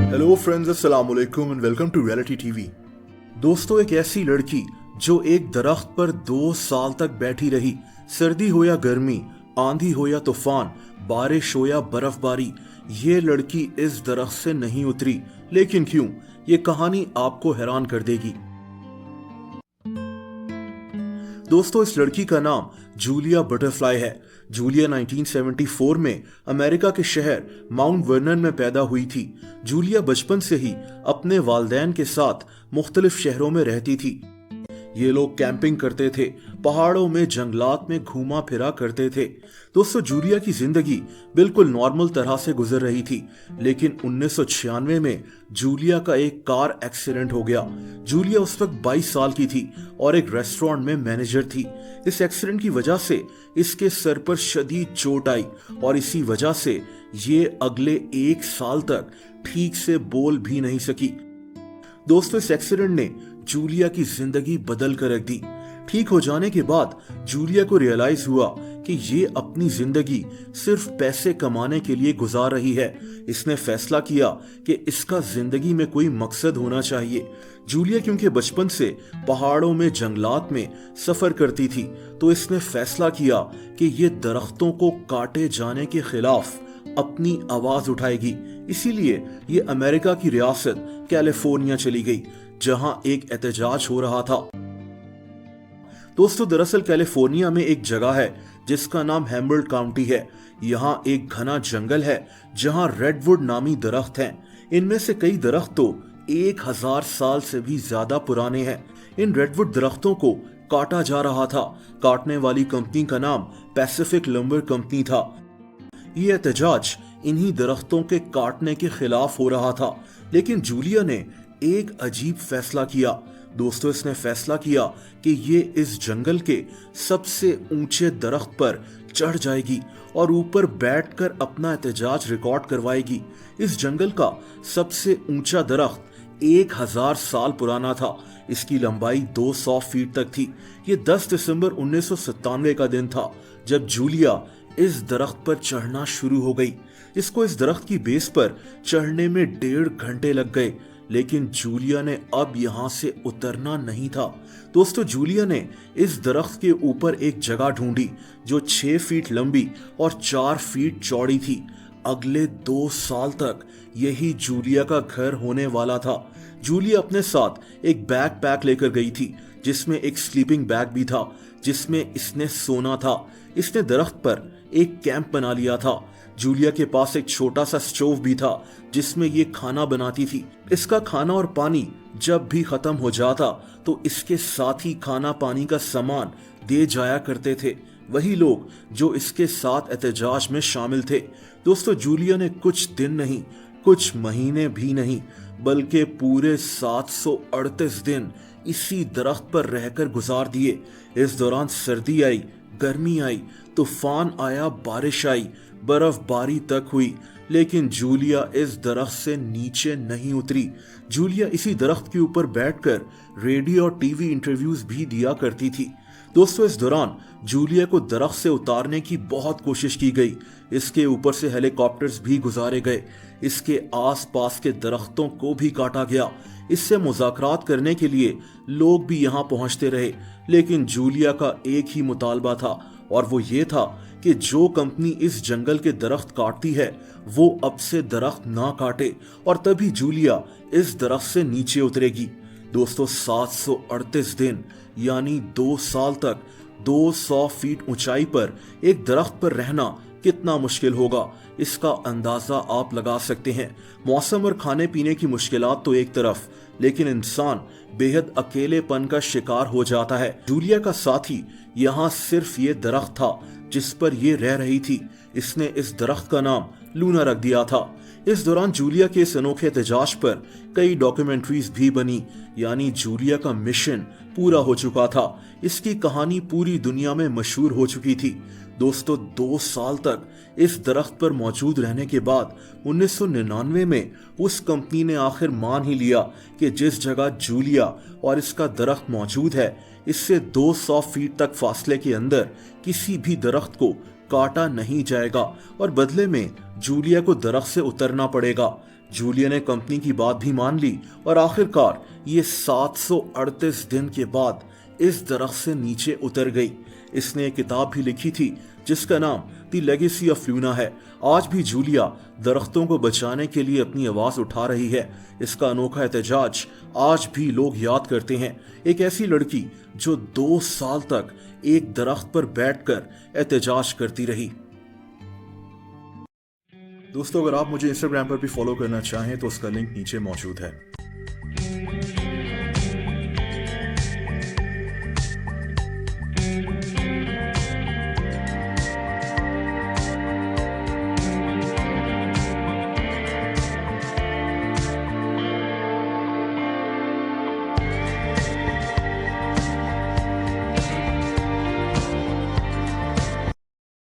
Hello friends, अस्सलाम वालेकुम and welcome to reality TV. दोस्तों, एक ऐसी लड़की जो एक दरख्त पर 2 साल तक बैठी रही, सर्दी हो या गर्मी, आंधी हो या तूफान, बारिश हो या बर्फबारी, ये लड़की इस दरख्त से नहीं उतरी। लेकिन क्यों? ये कहानी आपको हैरान कर देगी। दोस्तों, इस लड़की का नाम जूलिया बटरफ्लाई है। जूलिया 1974 में अमेरिका के शहर माउंट वर्नन में पैदा हुई थी। जूलिया बचपन से ही अपने वालिदैन के साथ मुख्तलिफ शहरों में रहती थी। ये लोग कैंपिंग करते थे, पहाड़ों में, जंगलात में घूमा फिरा करते थे। दोस्तों, जूलिया की जिंदगी बिल्कुल नॉर्मल तरह से गुजर रही थी, लेकिन 1996 में जूलिया का एक कार एक्सीडेंट हो गया। जूलिया उस वक्त 22 साल की थी और एक रेस्टोरेंट में मैनेजर थी। इस एक्सीडेंट की वजह से इसके सर पर शदीद चोट आई और इसी वजह से ये अगले 1 साल तक ठीक से बोल भी नहीं सकी। दोस्तों, इस एक्सीडेंट ने जूलिया की जिंदगी बदल कर रख दी। ठीक हो जाने के बाद जूलिया को रियलाइज हुआ कि ये अपनी जिंदगी सिर्फ पैसे कमाने के लिए गुजार रही है। इसने फैसला किया कि इसका जिंदगी में कोई मकसद होना चाहिए। जूलिया क्योंकि बचपन से पहाड़ों में, जंगलात में सफर करती थी, तो इसने फैसला किया कि ये दरख्तों को काटे जाने के खिलाफ अपनी आवाज उठाएगी। इसीलिए ये अमेरिका की रियासत कैलिफोर्निया चली गई, जहां एक एहतजाज हो रहा था। दोस्तों, दरअसल कैलिफोर्निया में एक जगह है जिसका नाम हैम्बर्ट काउंटी है। यहाँ एक घना जंगल है जहाँ रेडवुड नामी दरख्त हैं। इनमें से कई दरख्त तो 1000 साल से भी ज्यादा पुराने हैं। इन रेडवुड दरख्तों को काटा जा रहा था। काटने वाली कंपनी का नाम पैसिफिक लंबर कंपनी था। ये एहतजाज इन्हीं दरख्तों के काटने के खिलाफ हो रहा था। लेकिन जूलिया ने एक अजीब फैसला किया। दोस्तों, इसने फैसला किया कि ये इस जंगल के सबसे ऊंचे दरख्त पर चढ़ जाएगी और ऊपर बैठकर अपना एहतजाज रिकॉर्ड करवाएगी। इस जंगल का सबसे ऊंचा दरख्त 1000 साल पुराना था। इसकी लंबाई 200 फीट तक थी। ये 10 दिसंबर 1997 का दिन था जब जूलिया इस दरख्त पर चढ़ना शुरू हो गई। इसको इस दरख्त की बेस पर चढ़ने में 1.5 घंटे लग गए, लेकिन जूलिया ने अब यहां से उतरना नहीं था। दोस्तों, जूलिया ने इस दरख्त के ऊपर एक जगह ढूंढी जो 6 फीट लंबी और 4 फीट चौड़ी थी। अगले 2 साल तक यही जूलिया का घर होने वाला था। जूलिया अपने साथ एक बैकपैक लेकर गई थी जिसमें एक स्लीपिंग बैग भी था जिसमें इसने सोना था। इसने दरख्त पर एक कैंप बना लिया था। जूलिया के पास एक छोटा सा स्टोव भी था जिसमें ये खाना बनाती थी। इसका खाना और पानी जब भी खत्म हो जाता तो इसके साथ ही खाना पानी का सामान दे जाया करते थे वही लोग जो इसके साथ एहतजाज में शामिल थे। दोस्तों, जूलिया ने कुछ दिन नहीं, कुछ महीने भी नहीं, बल्कि पूरे 738 दिन इसी दरख्त पर रहकर गुजार दिए। इस दौरान सर्दी आई, गर्मी आई, तूफान आया, बारिश आई, बर्फबारी तक हुई, लेकिन जूलिया इस दरख्त से नीचे नहीं उतरी। जूलिया इसी दरख्त के ऊपर बैठकर रेडियो और टीवी इंटरव्यूज भी दिया करती थी। दोस्तों, इस दौरान जूलिया को दरख्त से उतारने की बहुत कोशिश की गई। इसके ऊपर से हेलीकॉप्टर्स भी गुजारे गए। इसके आसपास के दरख्तों को भी काटा गया। इससे मुज़ाकरात करने के लिए लोग भी यहाँ पहुँचते रहे, लेकिन जूलिया का एक ही मुतालबा था और वो ये था कि जो कंपनी इस जंगल के दरख्त काटती है वो अब से दरख्त ना काटे और तभी जूलिया इस दरख्त से नीचे उतरेगी। दोस्तों, 738 दिन यानी 2 साल तक 200 फीट ऊंचाई पर एक दरख्त पर रहना कितना मुश्किल होगा, इसका अंदाजा आप लगा सकते हैं। मौसम और खाने पीने की मुश्किलात तो एक तरफ, लेकिन इंसान बेहद अकेलेपन का शिकार हो जाता है। जूलिया का साथी यहाँ सिर्फ ये दरख्त था जिस पर ये रह रही थी। इसने इस दरख्त का नाम लूना रख दिया था। इस दौरान जूलिया के इस अनोखे एहतजाज पर कई डॉक्यूमेंट्रीज भी बनी, यानी जूलिया का मिशन पूरा हो चुका था। इसकी कहानी पूरी दुनिया में मशहूर हो चुकी थी। दोस्तों, 2 साल तक इस दरख्त पर मौजूद रहने के बाद 1999 में उस कंपनी ने आखिर मान ही लिया कि जिस जगह जूलिया और इसका दरख्त मौजूद है, इससे 200 फीट तक फासले के अंदर किसी भी दरख्त को काटा नहीं जाएगा और बदले में जूलिया को दरख्त से उतरना पड़ेगा। जूलिया ने कंपनी की बात भी मान ली और आखिरकार ये 738 दिन के बाद इस दरख्त से नीचे उतर गई। इसने एक किताब भी लिखी थी जिसका नाम द लेगेसी ऑफ लूना है। आज भी जूलिया दरख्तों को बचाने के लिए अपनी आवाज उठा रही है। इसका अनोखा एहतजाज आज भी लोग याद करते हैं। एक ऐसी लड़की जो 2 साल तक एक दरख्त पर बैठकर एहतजाज करती रही। दोस्तों, अगर आप मुझे इंस्टाग्राम पर भी फॉलो करना चाहें तो उसका लिंक नीचे मौजूद है।